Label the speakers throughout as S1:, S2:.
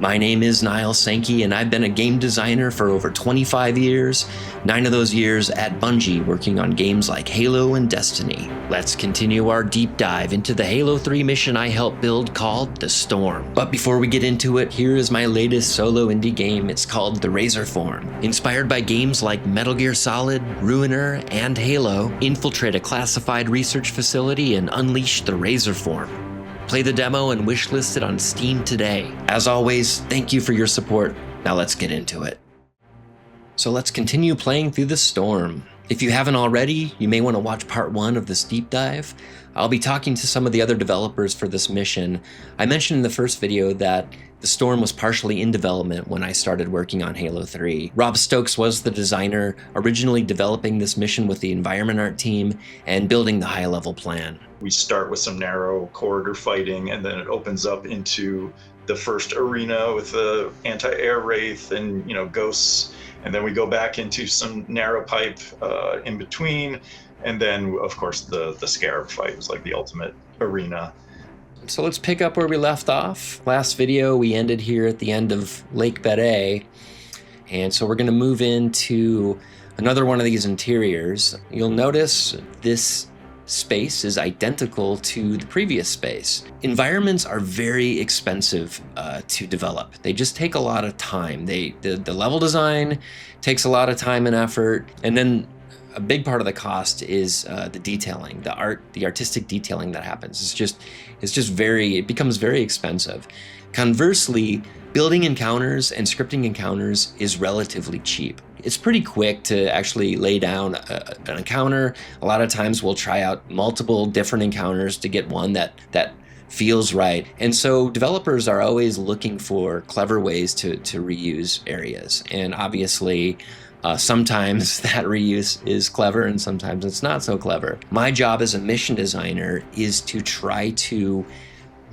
S1: My name is Niall Sankey, and I've been a game designer for over 25 years, 9 of those years at Bungie, working on games like Halo and Destiny. Let's continue our deep dive into the Halo 3 mission I helped build called The Storm. But before we get into it, here is my latest solo indie game. It's called The Razorform. Inspired by games like Metal Gear Solid, Ruiner, and Halo, infiltrate a classified research facility and unleash the Razorform. Play the demo and wishlist it on Steam today. As always, thank you for your support. Now let's get into it. So let's continue playing through The Storm. If you haven't already, you may want to watch part 1 of this deep dive. I'll be talking to some of the other developers for this mission. I mentioned in the first video that The Storm was partially in development when I started working on Halo 3. Rob Stokes was the designer, originally developing this mission with the environment art team and building the high-level plan.
S2: We start with some narrow corridor fighting, and then it opens up into the first arena with the anti-air wraith and ghosts, and then we go back into some narrow pipe in between, and then of course the Scarab fight was like the ultimate arena.
S1: So let's pick up where we left off. Last video we ended here at the end of Lake Bede, and so we're going to move into another one of these interiors. You'll notice this space is identical to the previous space. Environments are very expensive to develop. They just take a lot of time. The level design takes a lot of time and effort, and then a big part of the cost is the detailing, the artistic detailing that happens. It becomes very expensive. Conversely, building encounters and scripting encounters is relatively cheap. It's pretty quick to actually lay down an encounter. A lot of times we'll try out multiple different encounters to get one that feels right. And so developers are always looking for clever ways to reuse areas. And obviously, sometimes that reuse is clever and sometimes it's not so clever. My job as a mission designer is to try to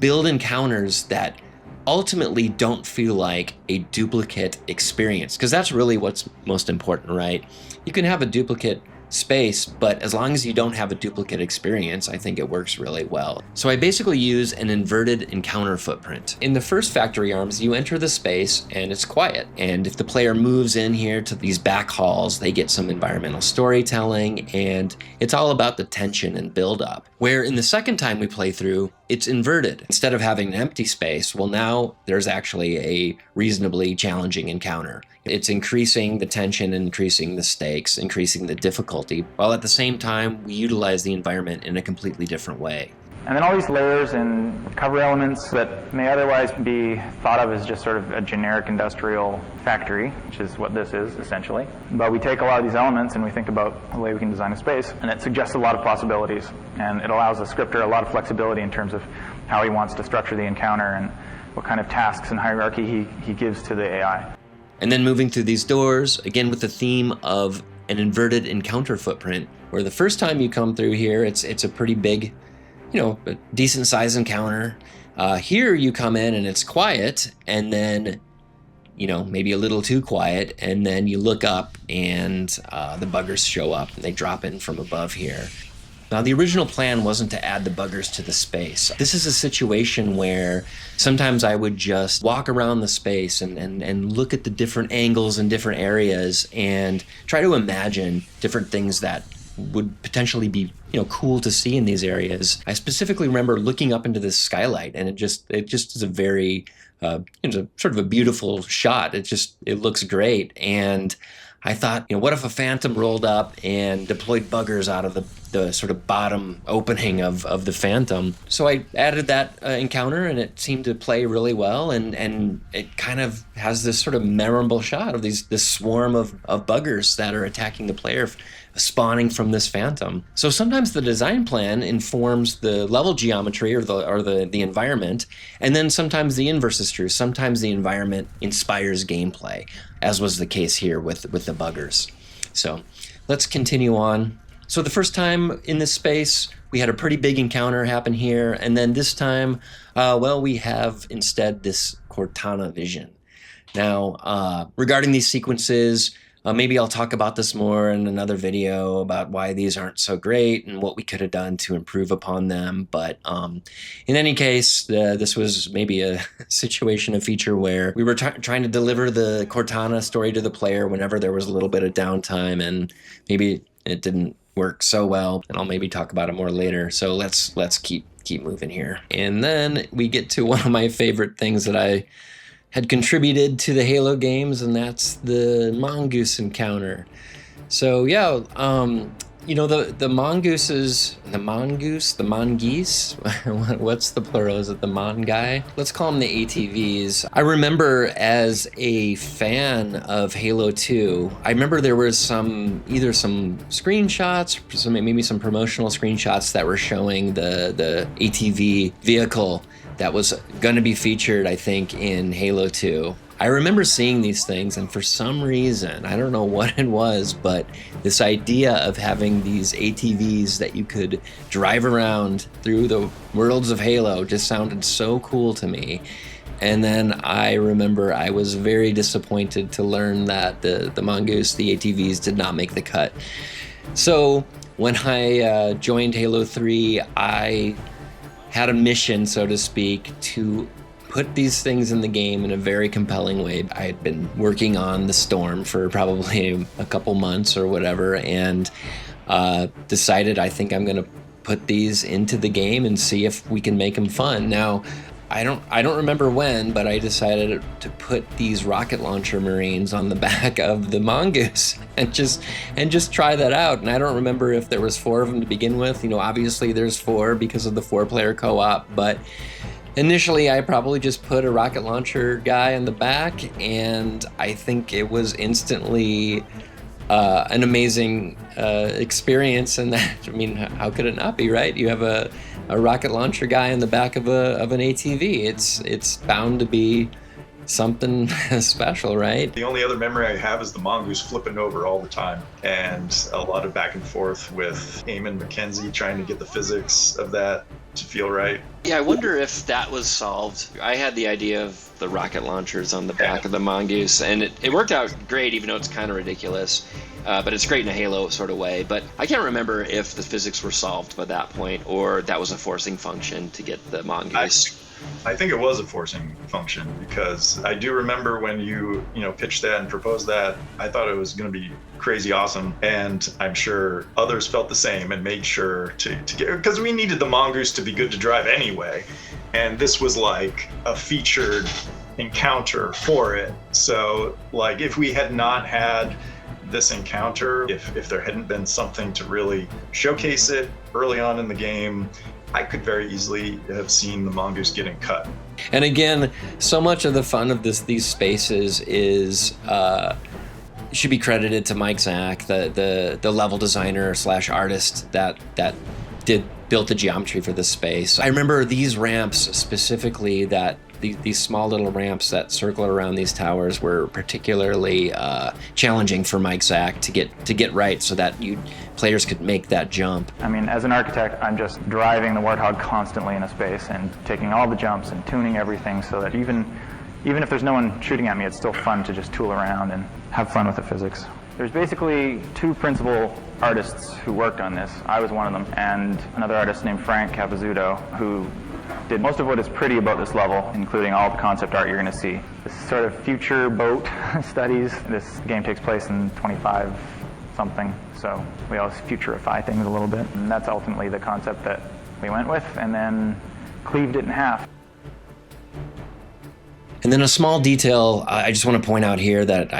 S1: build encounters that ultimately don't feel like a duplicate experience, because that's really what's most important, right? You can have a duplicate space, but as long as you don't have a duplicate experience, I think it works really well. So I basically use an inverted encounter footprint. In the first factory arms, you enter the space and it's quiet. And if the player moves in here to these back halls, they get some environmental storytelling, and it's all about the tension and build up. Where in the second time we play through, it's inverted. Instead of having an empty space, well, now there's actually a reasonably challenging encounter. It's increasing the tension, increasing the stakes, increasing the difficulty, while at the same time, we utilize the environment in a completely different way.
S3: And then all these layers and cover elements that may otherwise be thought of as just sort of a generic industrial factory, which is what this is essentially. But we take a lot of these elements and we think about the way we can design a space, and it suggests a lot of possibilities. And it allows the scripter a lot of flexibility in terms of how he wants to structure the encounter and what kind of tasks and hierarchy he gives to the AI.
S1: And then moving through these doors, again with the theme of an inverted encounter footprint, where the first time you come through here, it's a pretty big, a decent size encounter. Here you come in and it's quiet, and then, maybe a little too quiet, and then you look up and the buggers show up and they drop in from above here. Now, the original plan wasn't to add the buggers to the space. This is a situation where sometimes I would just walk around the space and look at the different angles and different areas and try to imagine different things that would potentially be cool to see in these areas. I specifically remember looking up into this skylight, and it just is a very it's a sort of a beautiful shot. It looks great, and I thought, what if a phantom rolled up and deployed buggers out of the sort of bottom opening of the phantom? So I added that encounter, and it seemed to play really well, and it kind of has this sort of memorable shot of this swarm of buggers that are attacking the player, spawning from this phantom. So sometimes the design plan informs the level geometry or the environment, and then sometimes the inverse is true. Sometimes the environment inspires gameplay, as was the case here with the buggers. So let's continue on. So the first time in this space, we had a pretty big encounter happen here, and then this time, we have instead this Cortana vision. Now, regarding these sequences, Maybe I'll talk about this more in another video about why these aren't so great and what we could have done to improve upon them. But in any case, this was maybe a situation, a feature where we were trying to deliver the Cortana story to the player whenever there was a little bit of downtime, and maybe it didn't work so well, and I'll maybe talk about it more later. So let's keep moving here. And then we get to one of my favorite things that I had contributed to the Halo games, and that's the Mongoose encounter. So yeah, the Mongooses, the Mongoose, what's the plural? Is it the Mongai? Let's call them the ATVs. I remember as a fan of Halo 2, I remember there was either some screenshots, maybe some promotional screenshots that were showing the ATV vehicle that was going to be featured, I think, in Halo 2. I remember seeing these things, and for some reason, I don't know what it was, but this idea of having these ATVs that you could drive around through the worlds of Halo just sounded so cool to me. And then I remember I was very disappointed to learn that the Mongoose, the ATVs, did not make the cut. So when I joined Halo 3, I had a mission, so to speak, to put these things in the game in a very compelling way. I had been working on the Storm for probably a couple months or whatever, and decided I think I'm gonna put these into the game and see if we can make them fun. Now, I don't remember when, but I decided to put these rocket launcher Marines on the back of the Mongoose and just try that out. And I don't remember if there was 4 of them to begin with. Obviously there's 4 because of the 4-player co-op, but initially I probably just put a rocket launcher guy in the back, and I think it was instantly an amazing experience. And that, I mean, how could it not be, right? You have a rocket launcher guy in the back of an ATV. It's bound to be something special, right?
S2: The only other memory I have is the Mongoose flipping over all the time, and a lot of back and forth with Eamon McKenzie trying to get the physics of that to feel right.
S1: Yeah, I wonder if that was solved. I had the idea of the rocket launchers on the back of the Mongoose, and it worked out great, even though it's kind of ridiculous. But it's great in a Halo sort of way. But I can't remember if the physics were solved by that point, or that was a forcing function to get the Mongoose.
S2: I think it was a forcing function, because I do remember when you pitched that and proposed that, I thought it was going to be crazy awesome, and I'm sure others felt the same and made sure to get, because we needed the Mongoose to be good to drive anyway, and this was like a featured encounter for it. So like, if we had not had this encounter, if there hadn't been something to really showcase it early on in the game, I could very easily have seen the Mongoose getting cut.
S1: And again, so much of the fun of these spaces is should be credited to Mike Zack, the level designer / artist that built the geometry for this space. I remember these ramps specifically, that these small little ramps that circle around these towers were particularly challenging for Mike Zack to get right, so that players could make that jump.
S3: I mean, as an architect, I'm just driving the Warthog constantly in a space and taking all the jumps and tuning everything so that even if there's no one shooting at me, it's still fun to just tool around and have fun with the physics. There's basically 2 principal artists who worked on this. I was one of them, and another artist named Frank Capizzuto, who did most of what is pretty about this level, including all the concept art you're going to see. This sort of future boat studies. This game takes place in 25 something, so we always futurify things a little bit, and that's ultimately the concept that we went with, and then cleaved it in half.
S1: And then a small detail I just want to point out here that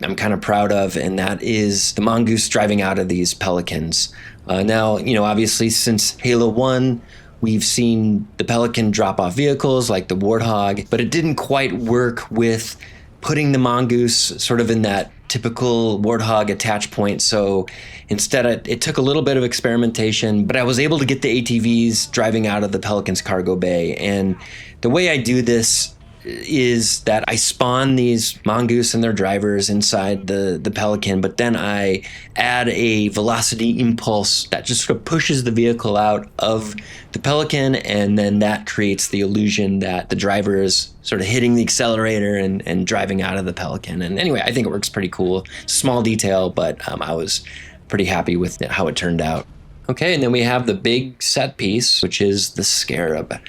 S1: I'm kind of proud of, and that is the Mongoose driving out of these Pelicans. Now, obviously since Halo 1, we've seen the Pelican drop off vehicles like the Warthog, but it didn't quite work with putting the Mongoose sort of in that typical Warthog attach point. So instead, it took a little bit of experimentation, but I was able to get the ATVs driving out of the Pelican's cargo bay. And the way I do this is that I spawn these Mongoose and their drivers inside the Pelican, but then I add a velocity impulse that just sort of pushes the vehicle out of the Pelican, and then that creates the illusion that the driver is sort of hitting the accelerator and driving out of the Pelican. And anyway, I think it works pretty cool. Small detail, but I was pretty happy with how it turned out. Okay, and then we have the big set piece, which is the Scarab.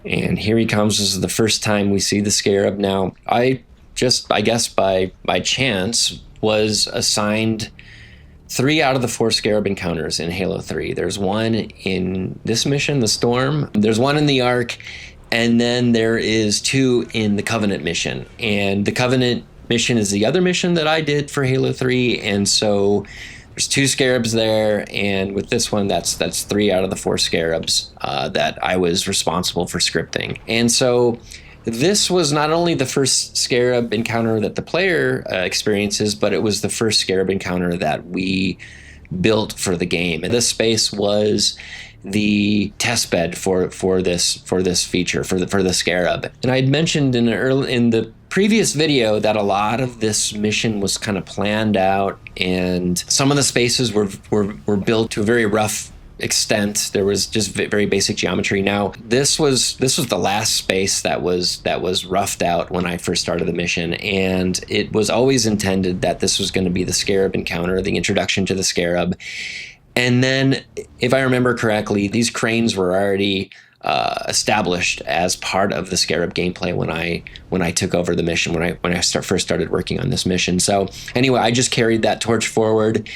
S1: And here he comes. This is the first time we see the Scarab. Now, I guess by chance, was assigned 3 out of the 4 Scarab encounters in Halo 3. There's one in this mission, the Storm. There's one in the Ark. And then there is 2 in the Covenant mission. And the Covenant mission is the other mission that I did for Halo 3. And so there's 2 Scarabs there, and with this one, that's 3 out of the 4 Scarabs that I was responsible for scripting. And so this was not only the first Scarab encounter that the player experiences, but it was the first Scarab encounter that we built for the game. And this space was the test bed for this feature for the Scarab. And I had mentioned in the previous video that a lot of this mission was kind of planned out, and some of the spaces were built to a very rough extent. There was just very basic geometry. Now, this was the last space that was roughed out when I first started the mission, and it was always intended that this was going to be the Scarab encounter, the introduction to the Scarab. And then, if I remember correctly, these cranes were already established as part of the Scarab gameplay when I took over the mission, when I first started working on this mission. So anyway, I just carried that torch forward,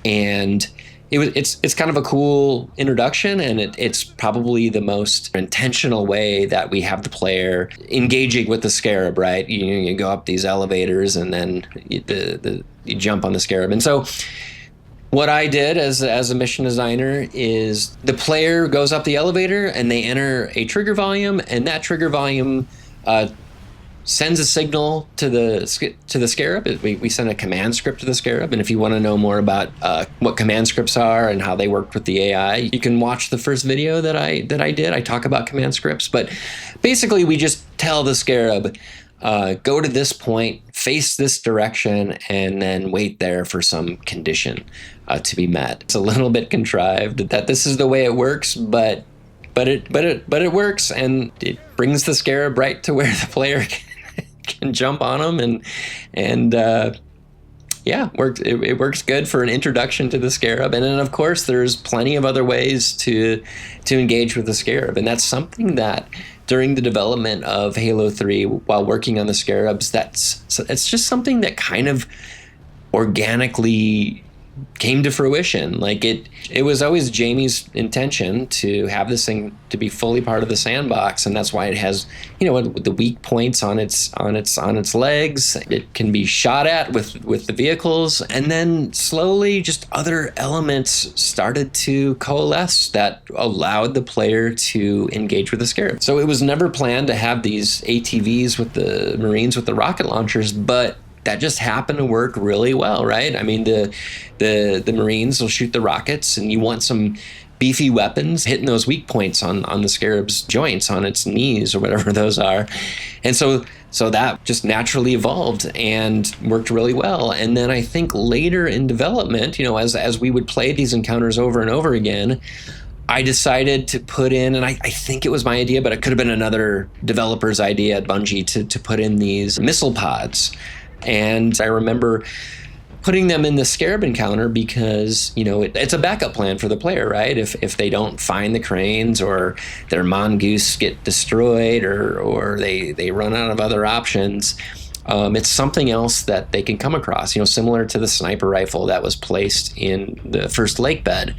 S1: and it's kind of a cool introduction, and it's probably the most intentional way that we have the player engaging with the Scarab, right? You go up these elevators, and then you jump on the Scarab. And so what I did as a mission designer is the player goes up the elevator and they enter a trigger volume, and that trigger volume sends a signal to the Scarab. We send a command script to the Scarab, and if you want to know more about what command scripts are and how they worked with the AI, you can watch the first video that I did. I talk about command scripts, but basically we just tell the Scarab, go to this point, face this direction, and then wait there for some condition to be met. It's a little bit contrived that this is the way it works, but it works, and it brings the Scarab right to where the player can jump on them, and it works good for an introduction to the Scarab. And then of course there's plenty of other ways to engage with the Scarab, and that's something that during the development of Halo 3, while working on the Scarabs, it's just something that kind of organically came to fruition. Like it was always Jamie's intention to have this thing to be fully part of the sandbox, and that's why it has, the weak points on its legs. It can be shot at with the vehicles, and then slowly just other elements started to coalesce that allowed the player to engage with the Scarab. So it was never planned to have these ATVs with the Marines with the rocket launchers, but that just happened to work really well, right? I mean, the Marines will shoot the rockets, and you want some beefy weapons hitting those weak points on the Scarab's joints, on its knees, or whatever those are. And so that just naturally evolved and worked really well. And then I think later in development, as we would play these encounters over and over again, I decided to put in, and I think it was my idea, but it could have been another developer's idea at Bungie, to put in these missile pods. And I remember putting them in the Scarab encounter because, it's a backup plan for the player, right? If they don't find the cranes, or their Mongoose get destroyed, or they run out of other options, it's something else that they can come across, similar to the sniper rifle that was placed in the first lake bed.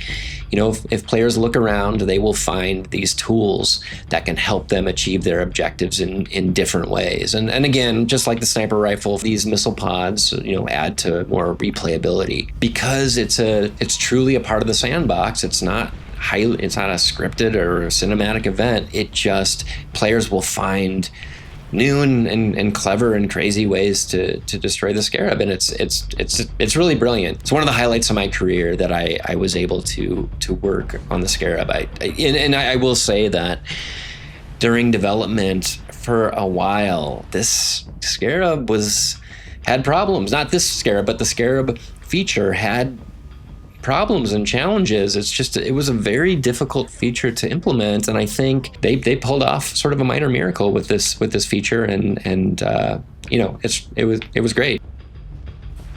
S1: If players look around, they will find these tools that can help them achieve their objectives in different ways. And again, just like the sniper rifle, these missile pods, add to more replayability because it's truly a part of the sandbox. It's not a scripted or a cinematic event. It just, players will find new and clever and crazy ways to destroy the Scarab, and it's really brilliant. It's one of the highlights of my career that I was able to work on the Scarab. I will say that during development, for a while. This Scarab had problems. Not this Scarab, but the Scarab feature had problems and challenges. It was a very difficult feature to implement, and I think they pulled off sort of a minor miracle with this feature, and it was great.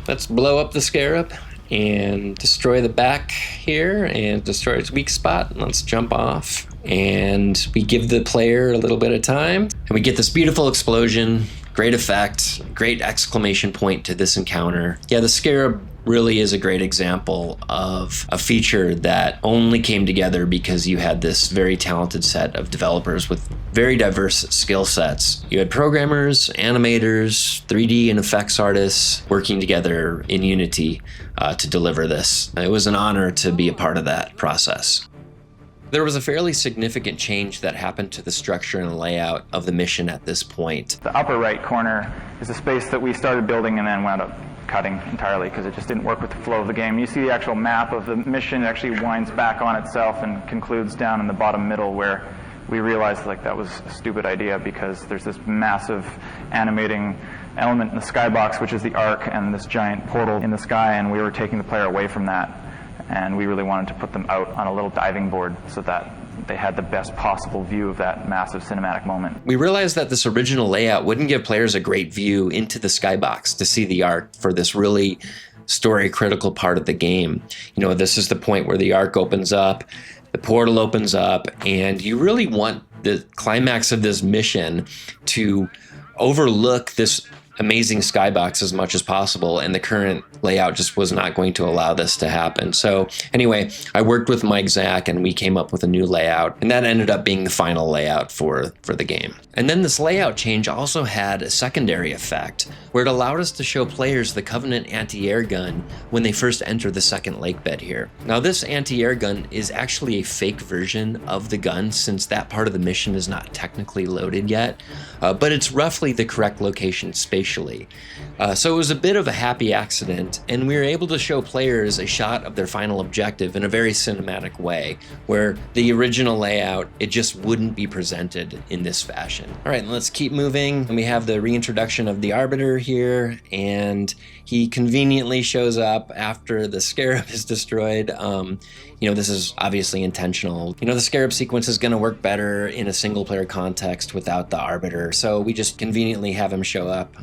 S1: Let's blow up the Scarab and destroy the back here and destroy its weak spot. Let's jump off, and we give the player a little bit of time, and we get this beautiful explosion. Great effect, great exclamation point to this encounter. Yeah, the Scarab really is a great example of a feature that only came together because you had this very talented set of developers with very diverse skill sets. You had programmers, animators, 3D and effects artists working together in Unity to deliver this. It was an honor to be a part of that process. There was a fairly significant change that happened to the structure and layout of the mission at this point.
S3: The upper right corner is a space that we started building and then wound up cutting entirely because it just didn't work with the flow of the game. You see the actual map of the mission actually winds back on itself and concludes down in the bottom middle, where we realized that was a stupid idea because there's this massive animating element in the skybox, which is the arc, and this giant portal in the sky, and we were taking the player away from that. And we really wanted to put them out on a little diving board so that they had the best possible view of that massive cinematic moment.
S1: We realized that this original layout wouldn't give players a great view into the skybox to see the arc for this really story critical part of the game. This is the point where the arc opens up, the portal opens up, and you really want the climax of this mission to overlook this amazing skybox as much as possible, and the current layout just was not going to allow this to happen. So anyway, I worked with Mike Zach and we came up with a new layout, and that ended up being the final layout for the game. And then this layout change also had a secondary effect where it allowed us to show players the Covenant anti-air gun when they first enter the second lake bed here. Now this anti-air gun is actually a fake version of the gun, since that part of the mission is not technically loaded yet, but it's roughly the correct location spatially. So it was a bit of a happy accident, and we were able to show players a shot of their final objective in a very cinematic way, where the original layout, it just wouldn't be presented in this fashion. All right, let's keep moving. And we have the reintroduction of the Arbiter here, and he conveniently shows up after the Scarab is destroyed. This is obviously intentional. The Scarab sequence is going to work better in a single player context without the Arbiter, so we just conveniently have him show up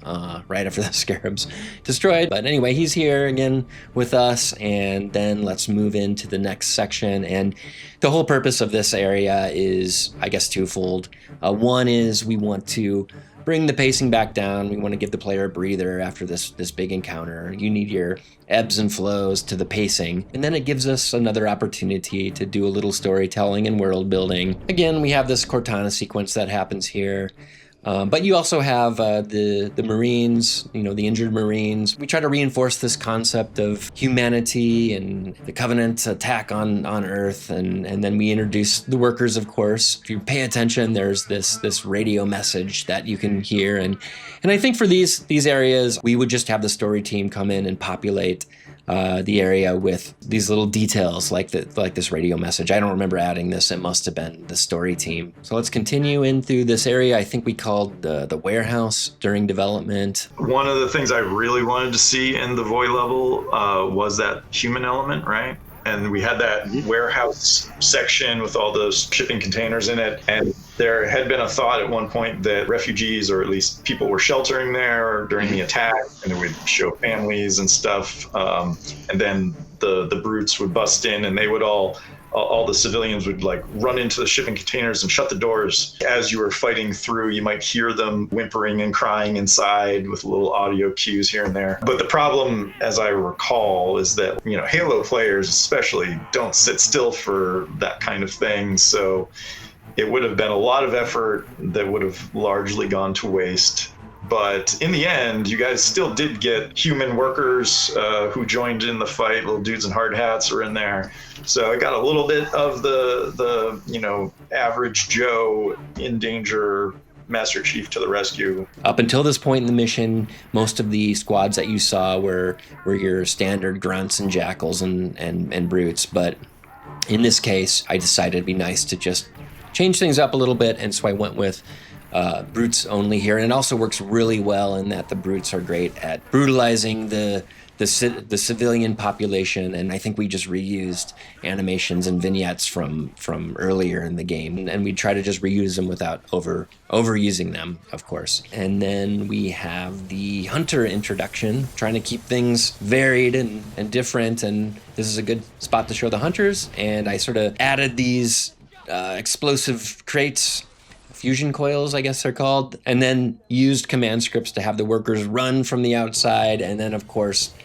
S1: right after the Scarab's destroyed. But anyway, he's here again with us, and then let's move into the next section. And the whole purpose of this area is, I guess, twofold. One is we want to bring the pacing back down. We want to give the player a breather after this big encounter. You need your ebbs and flows to the pacing. And then it gives us another opportunity to do a little storytelling and world building. Again, we have this Cortana sequence that happens here. But you also have the Marines, the injured Marines. We try to reinforce this concept of humanity and the Covenant attack on Earth, and then we introduce the workers, of course. If you pay attention, there's this radio message that you can hear, and I think for these areas, we would just have the story team come in and populate the area with these little details like this radio message. I don't remember adding this. It must have been the story team. So let's continue in through this area. I think we called the warehouse during development.
S2: One of the things I really wanted to see in the Void level was that human element, right? And we had that warehouse section with all those shipping containers in it. And there had been a thought at one point that refugees, or at least people, were sheltering there during the attack, and it would show families and stuff. And then the brutes would bust in, and they would all the civilians would run into the shipping containers and shut the doors. As you were fighting through, you might hear them whimpering and crying inside with little audio cues here and there. But the problem, as I recall, is that, Halo players especially don't sit still for that kind of thing. So it would have been a lot of effort that would have largely gone to waste. But in the end, you guys still did get human workers who joined in the fight. Little dudes in hard hats are in there. So I got a little bit of the average Joe in danger Master Chief to the rescue.
S1: Up until this point in the mission, most of the squads that you saw were your standard grunts and jackals and brutes. But in this case, I decided it'd be nice to just change things up a little bit, and so I went with brutes only here. And it also works really well in that the brutes are great at brutalizing the civilian population, and I think we just reused animations and vignettes from earlier in the game, and we try to just reuse them without overusing them, of course. And then we have the hunter introduction, trying to keep things varied and different, and this is a good spot to show the hunters. And I sort of added these explosive crates, fusion coils, I guess they're called, and then used command scripts to have the workers run from the outside, and then of course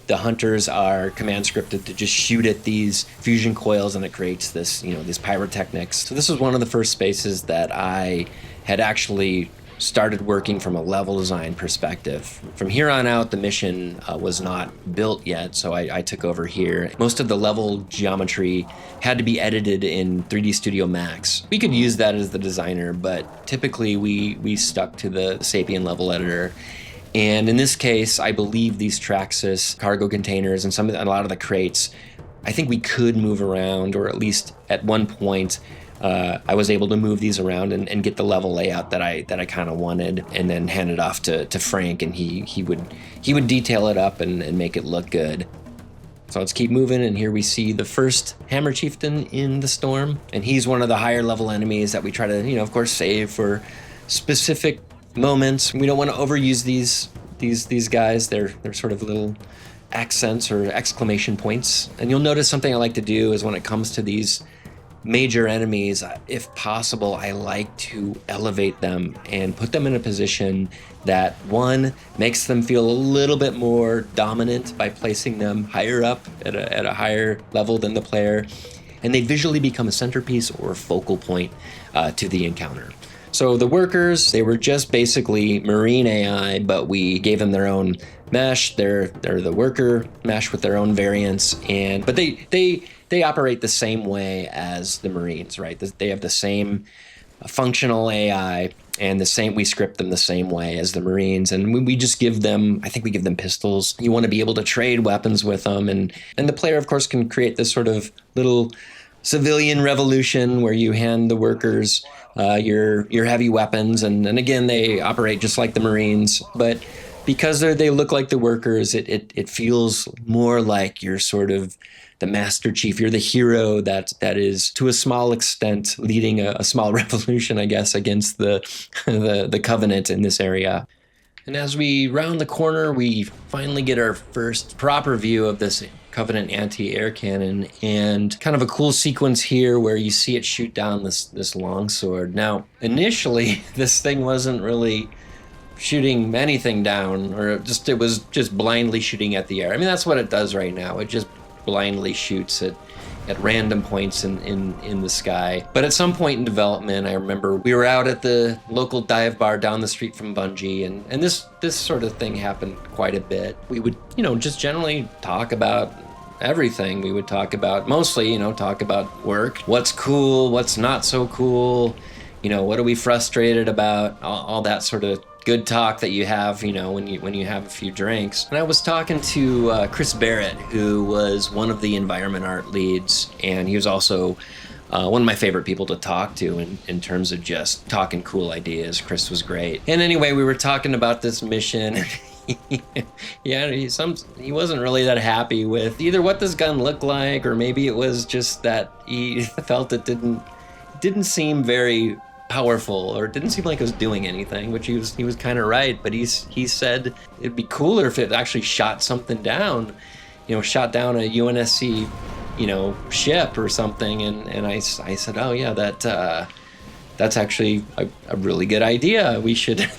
S1: the hunters are command scripted to just shoot at these fusion coils, and it creates this, these pyrotechnics. So this was one of the first spaces that I had actually started working from a level design perspective. From here on out, the mission was not built yet, so I took over here. Most of the level geometry had to be edited in 3D Studio Max. We could use that as the designer, but typically we stuck to the Sapien level editor. And in this case, I believe these Traxxas cargo containers and a lot of the crates, I think we could move around, or at least at one point, I was able to move these around and get the level layout that I kind of wanted, and then hand it off to Frank, and he would detail it up and make it look good. So let's keep moving, and here we see the first Hammer Chieftain in the storm, and he's one of the higher level enemies that we try to, of course, save for specific moments. We don't want to overuse these guys. They're sort of little accents or exclamation points. And you'll notice something I like to do is when it comes to these major enemies, if possible, I like to elevate them and put them in a position that, one, makes them feel a little bit more dominant by placing them higher up at a higher level than the player, and they visually become a centerpiece or a focal point to the encounter. So the workers, they were just basically marine AI, but we gave them their own mesh. They're the worker mesh with their own variants, but they operate the same way as the Marines, right? They have the same functional AI, and we script them the same way as the Marines, and we just give them, I think we give them pistols. You want to be able to trade weapons with them, and the player, of course, can create this sort of little civilian revolution where you hand the workers your heavy weapons, and again, they operate just like the Marines, but because they look like the workers, it feels more like you're sort of the Master Chief. You're the hero that is, to a small extent, leading a small revolution, I guess, against the Covenant in this area. And as we round the corner, we finally get our first proper view of this Covenant anti-air cannon, and kind of a cool sequence here where you see it shoot down this longsword. Now, initially, this thing wasn't really shooting anything down, or it was just blindly shooting at the air. I mean, that's what it does right now. It just blindly shoots at random points in the sky. But at some point in development, I remember we were out at the local dive bar down the street from Bungie, and this sort of thing happened quite a bit. We would, just generally talk about everything. We would talk about, mostly, talk about work, what's cool, what's not so cool, what are we frustrated about, all that sort of good talk that you have, when you have a few drinks. And I was talking to Chris Barrett, who was one of the environment art leads, and he was also one of my favorite people to talk to in terms of just talking cool ideas. Chris was great. And anyway, we were talking about this mission. Yeah, he wasn't really that happy with either what this gun looked like, or maybe it was just that he felt it didn't seem very powerful, or it didn't seem like it was doing anything, which he was kind of right. But he said it'd be cooler if it actually shot something down, shot down a UNSC, ship or something. And I said, oh yeah, that's actually a really good idea.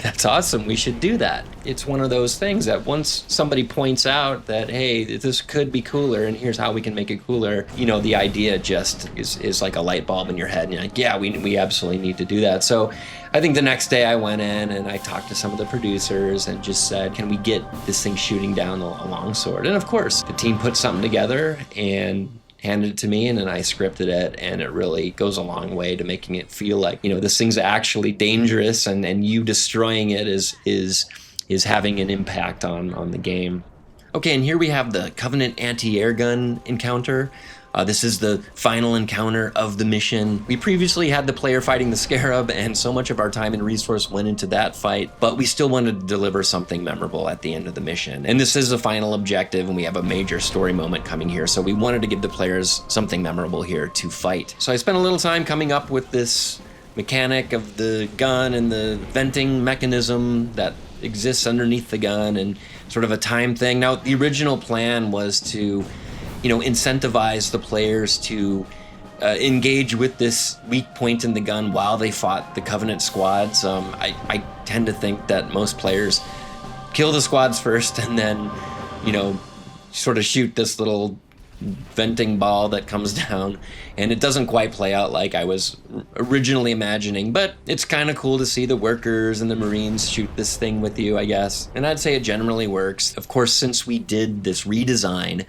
S1: That's awesome. We should do that. It's one of those things that once somebody points out that, hey, this could be cooler, and here's how we can make it cooler, the idea just is like a light bulb in your head, and you're like, yeah, we absolutely need to do that. So I think the next day I went in and I talked to some of the producers and just said, can we get this thing shooting down a longsword? And of course, the team put something together and handed it to me, and then I scripted it, and it really goes a long way to making it feel like, this thing's actually dangerous, and you destroying it is having an impact on the game. Okay, and here we have the Covenant anti-air gun encounter. This is the final encounter of the mission. We previously had the player fighting the Scarab, and so much of our time and resource went into that fight, but we still wanted to deliver something memorable at the end of the mission. And this is the final objective, and we have a major story moment coming here, so we wanted to give the players something memorable here to fight. So I spent a little time coming up with this mechanic of the gun and the venting mechanism that exists underneath the gun, and sort of a time thing. Now, the original plan was to, incentivize the players to engage with this weak point in the gun while they fought the Covenant squads. I tend to think that most players kill the squads first and then, sort of shoot this little venting ball that comes down, and it doesn't quite play out like I was originally imagining, but it's kind of cool to see the workers and the Marines shoot this thing with you, I guess. And I'd say it generally works. Of course, since we did this redesign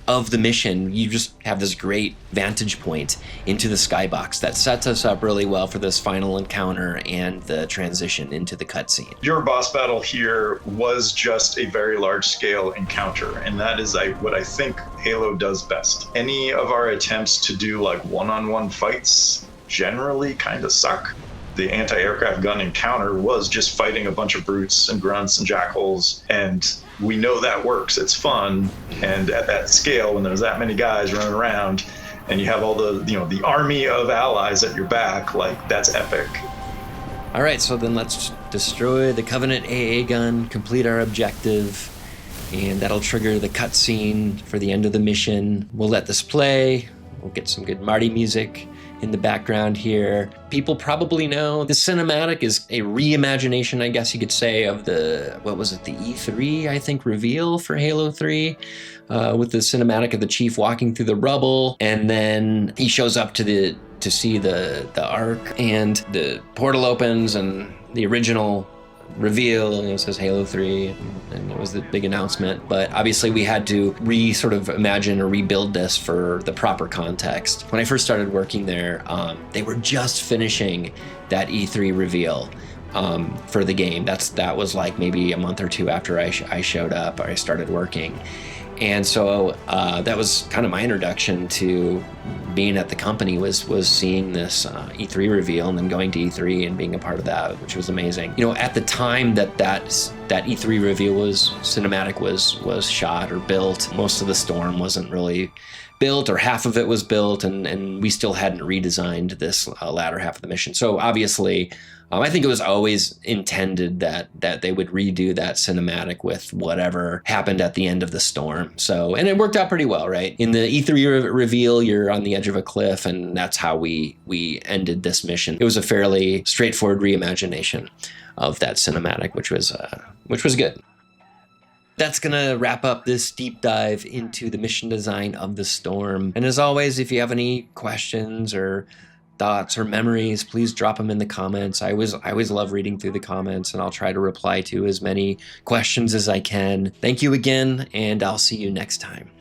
S1: of the mission, you just have this great vantage point into the skybox that sets us up really well for this final encounter and the transition into the cutscene.
S2: Your boss battle here was just a very large-scale encounter, and that is what I think Halo does best. Any of our attempts to do like one-on-one fights generally kind of suck. The anti-aircraft gun encounter was just fighting a bunch of brutes and grunts and jackholes, and we know that works. It's fun, and at that scale, when there's that many guys running around, and you have all the army of allies at your back, like, that's epic.
S1: All right, so then let's destroy the Covenant AA gun, complete our objective, and that'll trigger the cutscene for the end of the mission. We'll let this play. We'll get some good Marty music in the background here. People probably know the cinematic is a reimagination, I guess you could say, of the E3, I think, reveal for Halo 3, with the cinematic of the Chief walking through the rubble, and then he shows up to see the Ark, and the portal opens, and the original reveal, and it says Halo 3, and it was the big announcement. But obviously we had to sort of imagine or rebuild this for the proper context. When I first started working there, they were just finishing that E3 reveal for the game. That was like maybe a month or two after I showed up, or I started working. And so that was kind of my introduction to being at the company, was seeing this E3 reveal, and then going to E3 and being a part of that, which was amazing. At the time that E3 reveal cinematic was shot or built, most of the Storm wasn't really built, or half of it was built, and we still hadn't redesigned this latter half of the mission. So obviously, I think it was always intended that they would redo that cinematic with whatever happened at the end of the Storm. So, and it worked out pretty well, right? In the E3 reveal, you're on the edge of a cliff, and that's how we ended this mission. It was a fairly straightforward reimagination of that cinematic, which was good. That's going to wrap up this deep dive into the mission design of the Storm. And as always, if you have any questions or thoughts or memories, please drop them in the comments. I always love reading through the comments, and I'll try to reply to as many questions as I can. Thank you again, and I'll see you next time.